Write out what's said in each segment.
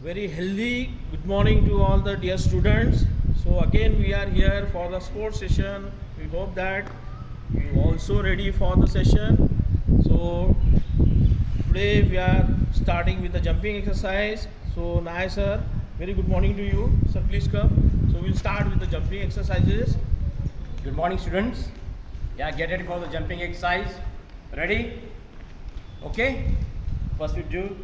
Very healthy good morning to all the dear students. So again we are here for the sports session. We hope that you also ready for the session. So today we are starting with the jumping exercise. So Naya sir, very good morning to you. Sir, please come. So we'll start with the jumping exercises. Good morning, students. Yeah, get ready for the jumping exercise. Ready? Okay. First we do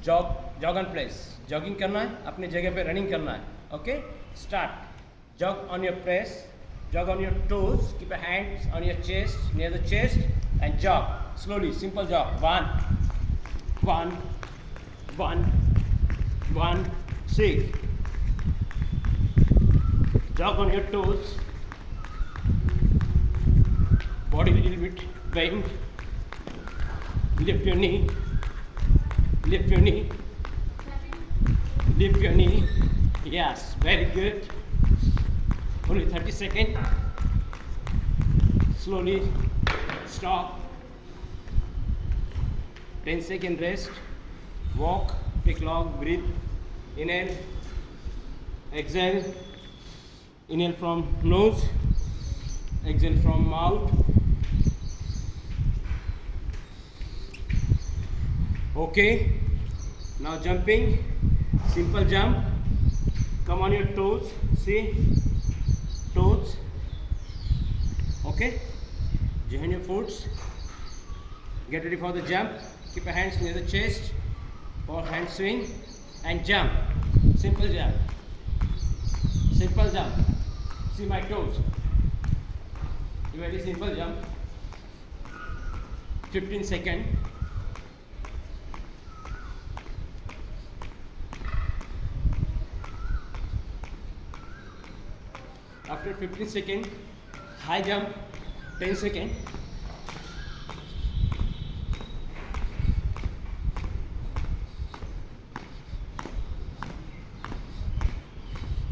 jog on place. Jogging करना है, अपनी जगह पे running करना है. Okay. Start. Jog on your press. Jog on your toes. Keep your hands on your chest, near the chest, and jog slowly. Simple jog. One. Six. Jog on your toes. Body a little bit bent. Lift your knee. Lift your knee. Lift your knee. Yes, very good. Only 30 seconds. Slowly stop. 10 second rest. Walk. Take long breathe. Inhale. Exhale. Inhale from nose. Exhale from mouth. Okay. Now jumping. Simple jump. Come on your toes. See? Toes. Okay. Join your foot. Get ready for the jump. Keep your hands near the chest. For hand swing. And jump. Simple jump. Simple jump. See my toes. Very simple jump. 15 seconds. After 15 seconds, high jump, 10 seconds.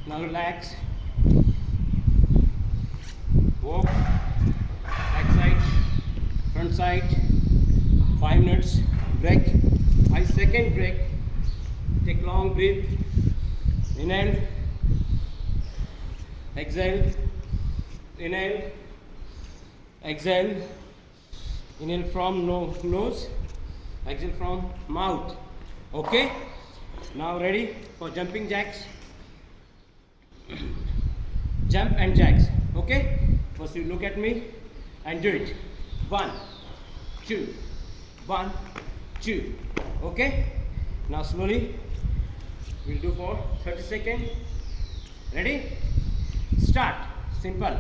Now relax. Walk, back side, front side, 5 minutes, break, 5-second break, take long breath, inhale, exhale, inhale, exhale, inhale from nose, exhale from mouth, okay? Now ready for jumping jacks, jump and jacks, okay? First you look at me and do it. 1, 2, 1, 2. Okay? Now slowly we'll do for 30 seconds. Ready? Start. Simple.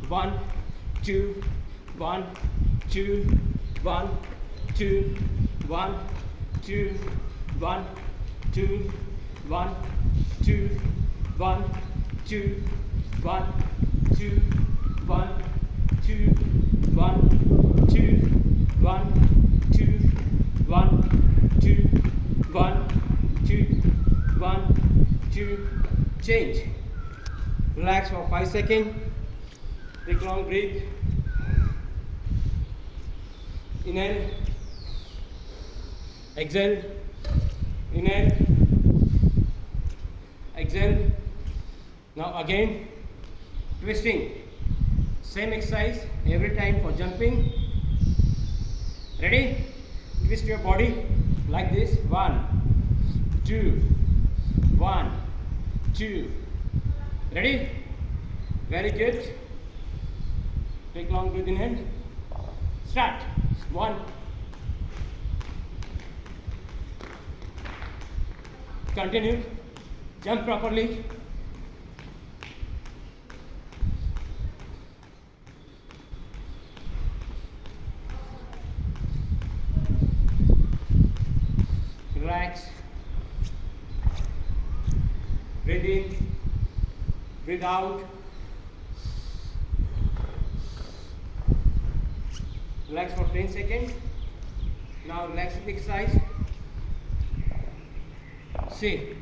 1, 2, 1, 2, 1, 2, 1, 2, 1, 2, 1, 2, 1, 2, 1, 2, 1, 2, 1, 2, 1, 2, 1, 2, 1, 2, 1, 2, change. Relax for 5 seconds. Take long breath. Inhale. Exhale. Inhale. Exhale. Now again, twisting. Same exercise every time for jumping. Ready? Twist your body like this. 1, 2, 1, 2. Ready? Very good. Take long breath in hand. Start. 1. Continue. Jump properly. Relax. Breathe in. Breathe out. Relax for 10 seconds. Now relax the exercise. See,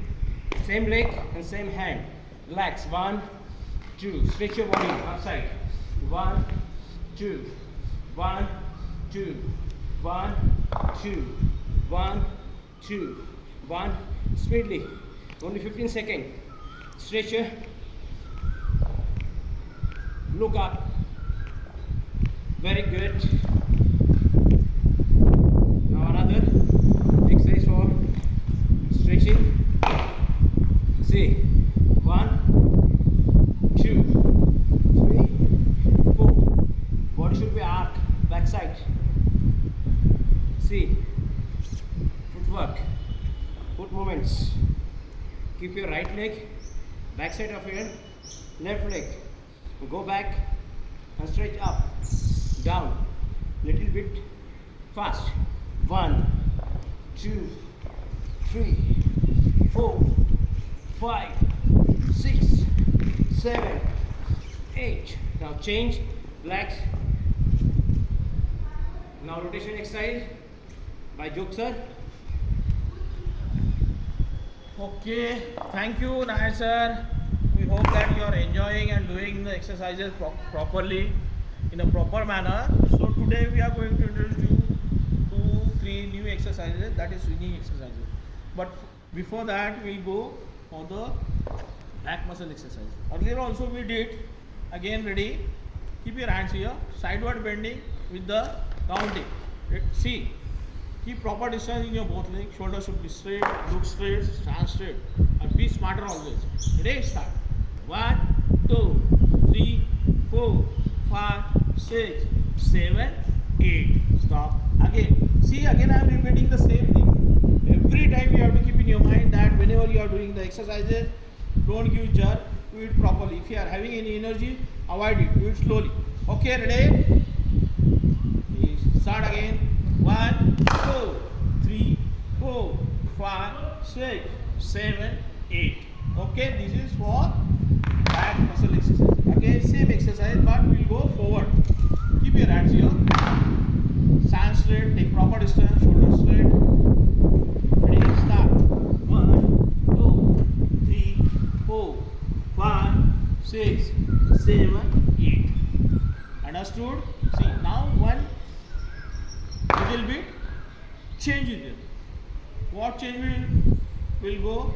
same leg and same hand. Relax. 1, 2. Stretch your body outside. 1, 2, 1, 2, 1, 2, 1, 2, One, speedily, only 15 seconds. Stretch your, look up. Very good. Now another exercise for stretching. See, 1, 2, 3, 4. Body should be arc, back side. See, footwork, foot movements. Keep your right leg back side of your left leg. Go back and stretch up, down, little bit fast. 1, 2, 3, 4, 5, 6, 7, 8. Now change legs. Now rotation exercise by Jog sir. Okay, thank you, Nayar sir. We hope that you are enjoying and doing the exercises properly in a proper manner. So today we are going to introduce you 2-3 new exercises, that is swinging exercises. But before that, we'll go for the back muscle exercise. Earlier also we did. Again, ready? Keep your hands here, sideward bending with the counting. See. Keep proper distance in your both legs. Shoulders should be straight, look straight, stand straight. And be smarter always. Ready? Start. 1, 2, 3, 4, 5, 6, 7, 8. Stop. Again. See, again I am repeating the same thing. Every time you have to keep in your mind that whenever you are doing the exercises, don't give jerk. Do it properly. If you are having any energy, avoid it. Do it slowly. Okay, ready? Start again. 1, 2, 3, 4, 5, 6, 7, 8. Okay, this is for back muscle exercise. Again, same exercise, but we'll go forward. Keep your hands here. Stand straight, take proper distance, shoulders straight. Ready? Start. 1, 2, 3, 4, 5, 6, 7, 8. Understood? See, now one little bit change it there. What change will go?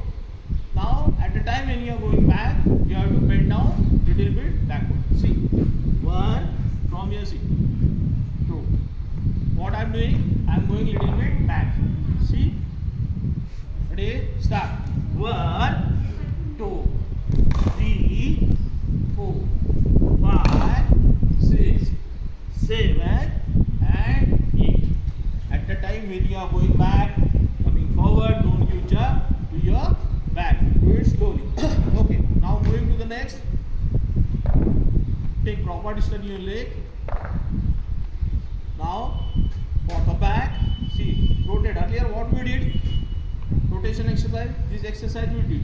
Now at the time when you are going back, you have to bend down little bit backward. See, 1 from your seat. 2. What I am doing? I am going little bit back. See? Ready? Start. 1, 2, 3, 4, 5, 6, 7, and 8. At the time when you are going back, coming forward, don't give jump to your back. Do it slowly. Okay. Now moving to the next. Take proper distance in your leg. Now for the back, see, rotate. Earlier what we did? Rotation exercise. This exercise we did.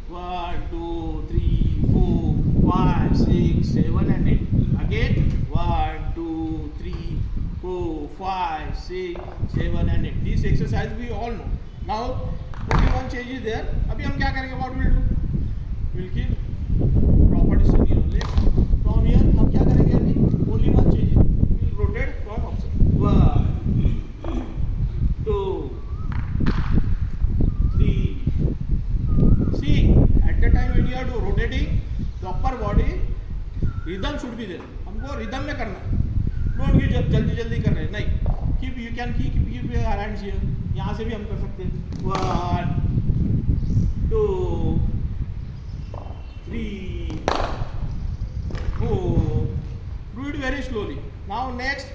1, 2, 3, 4, 5, 6, 7, and 8. Again 1, 2, 3, 4, 5, 6, 7, and 8. This exercise we all know. Now only one change is there. अभी हम क्या करेंगे? What we'll do? We'll keep proper distance here only. From here हम क्या करेंगे अभी? Only one change is. We'll rotate from opposite. 1, 2, 3. See, at the time when you are rotating, the upper body rhythm should be there. हमको rhythm में करना है. Don't give जब जल्दी कर रहे हैं. नहीं. You can keep your hands here. यहाँ से भी हम कर सकते हैं. 1, 2, 3, 4. Do it very slowly. Now next,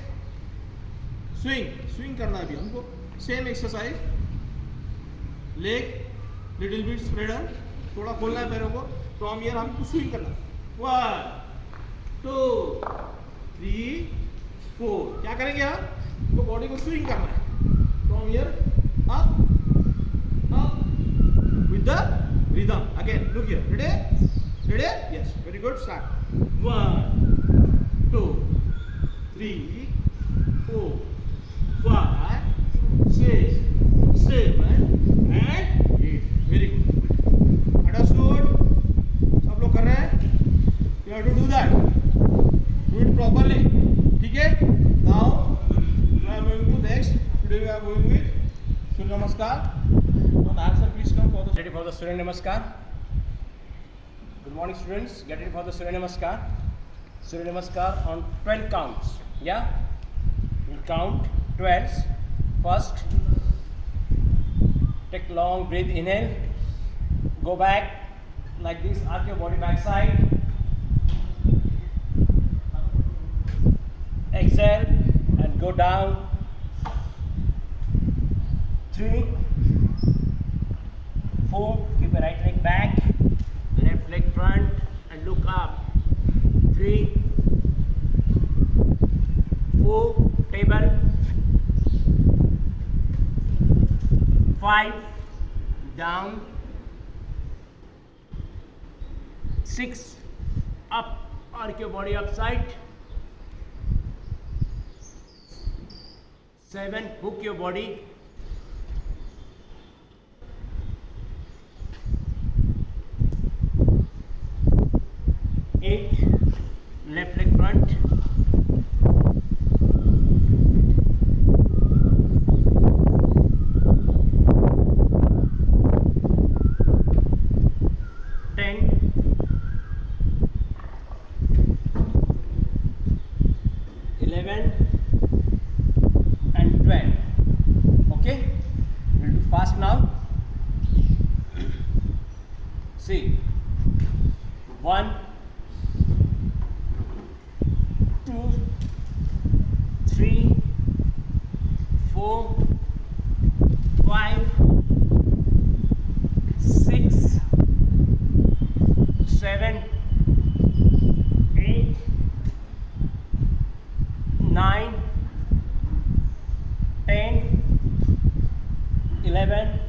swing करना है अभी हमको. Same exercise. Leg little bit spreader. थोड़ा खोलना है पैरों को. From here हमको swing करना है. 1, 2, 3, 4. क्या करेंगे यहाँ? तो बॉडी को स्विंग करना है. From here up with the rhythm. Again, look here. Ready? Yes. Very good. Start. 1, 2, 3, 4, 5, 6, 7, and 8. Very good. Understood? सब लोग कर रहे हैं? You have to do that. Do it properly. ठीक है? Now we are going to next. Today we are going with Namaskar. So now sir, please come for the Ready for the Surya Namaskar? Good morning, students. Get ready for the Surya Namaskar. Surya Namaskar on 12 counts. Yeah? We'll count 12. First, take long breath, inhale. Go back like this, arch your body back side. Exhale and go down. 3, 4, keep your right leg back, left leg front and look up. 3, 4, table. 5, down. 6, up, arc your body upside. 7, hook your body. 8, left leg front. 10, 11 and 12. Okay, we'll do fast now. See, 1, 2, 3, 4, 5, 6, 7, 8, 9, 10, 11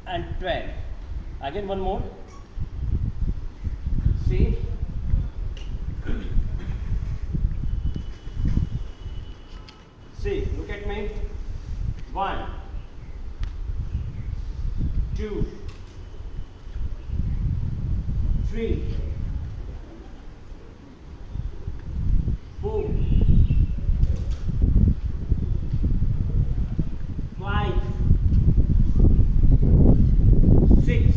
and 12. Again one more. See, see, look at me. 1, 2, 3, 4, 5, 6,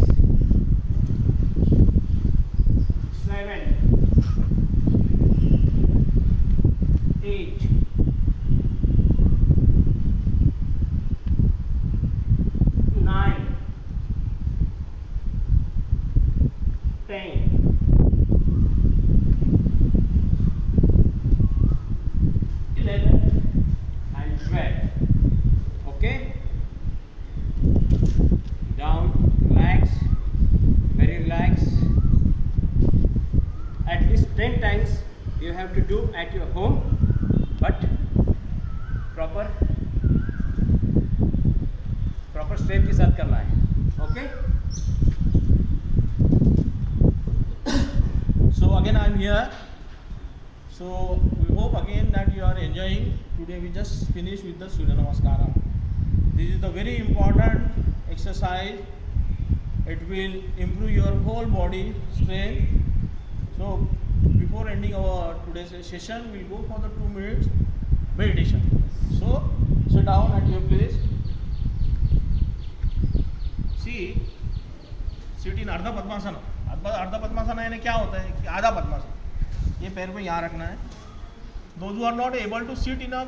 7, 8, 9, 10, 11 and 12. Okay? Down, relax, very relax. At least 10 times you have to do at your home, but proper step के साथ करना है. Okay? So again I am here. So we hope again that you are enjoying. Today we just finished with the Surya Namaskara. This is the very important exercise. It will improve your whole body strength. So before ending our today's session, we'll go for the 2 minutes meditation. So sit down at your place. See, sit in Ardha Padmasana. Ardha Padmasana यानी क्या होता है कि आधा पद्मासन. ये पैर पे यहाँ रखना है. Those who are not able to sit in a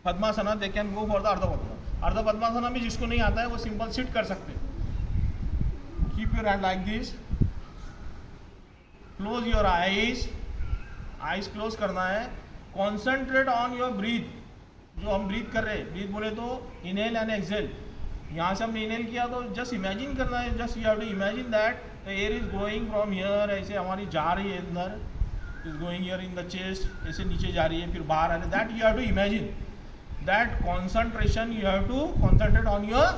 Padmasana, they can go for the Ardha Padmasana. Ardha Padmasana में जिसको नहीं आता है वो सिंपल सिट कर सकते हैं. Keep your hand like this. Close your eyes. Eyes close करना है. Concentrate on your breathe. जो हम ब्रीथ कर रहे हैं, ब्रीथ बोले तो इनहेल एंड एक्सहेल. यहाँ से हमने इनहेल किया तो जस्ट इमेजिन करना है. Just you have to imagine that the air is going from here. ऐसे हमारी जा रही है अंदर, is going here in the chest, ऐसे नीचे जा रही है फिर बाहर आ रही है. That you have to imagine. That concentration you have to concentrate on your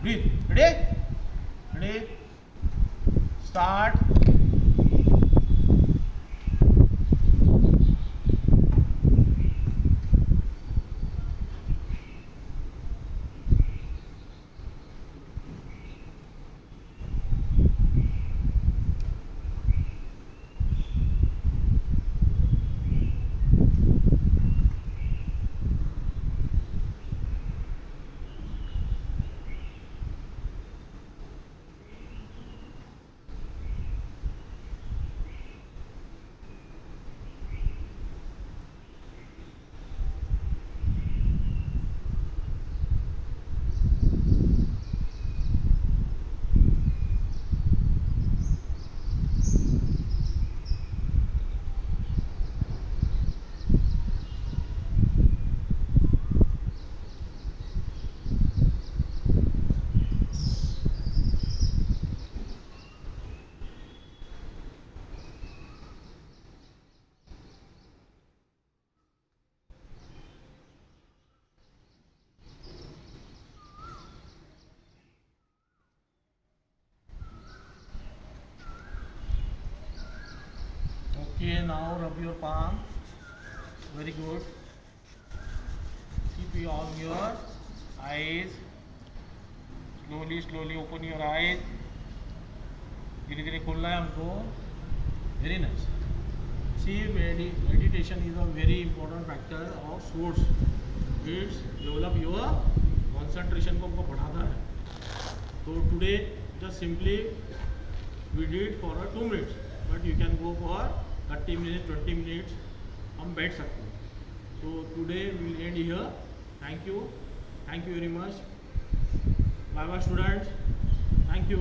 breath. Ready, start. Okay, now rub your palm. Very good. Keep on your eyes. Slowly open your eyes. धीरे धीरे खोलना है हमको. Very nice. See, meditation is a very important factor of sports. It's develop your concentration को हमको बढ़ाता है. So today just simply we did for 2 minutes, but you can go for 30 minutes, 20 minutes. हम बैठ सकते हैं. So today we will end here. Thank you very much. Bye bye students. Thank you.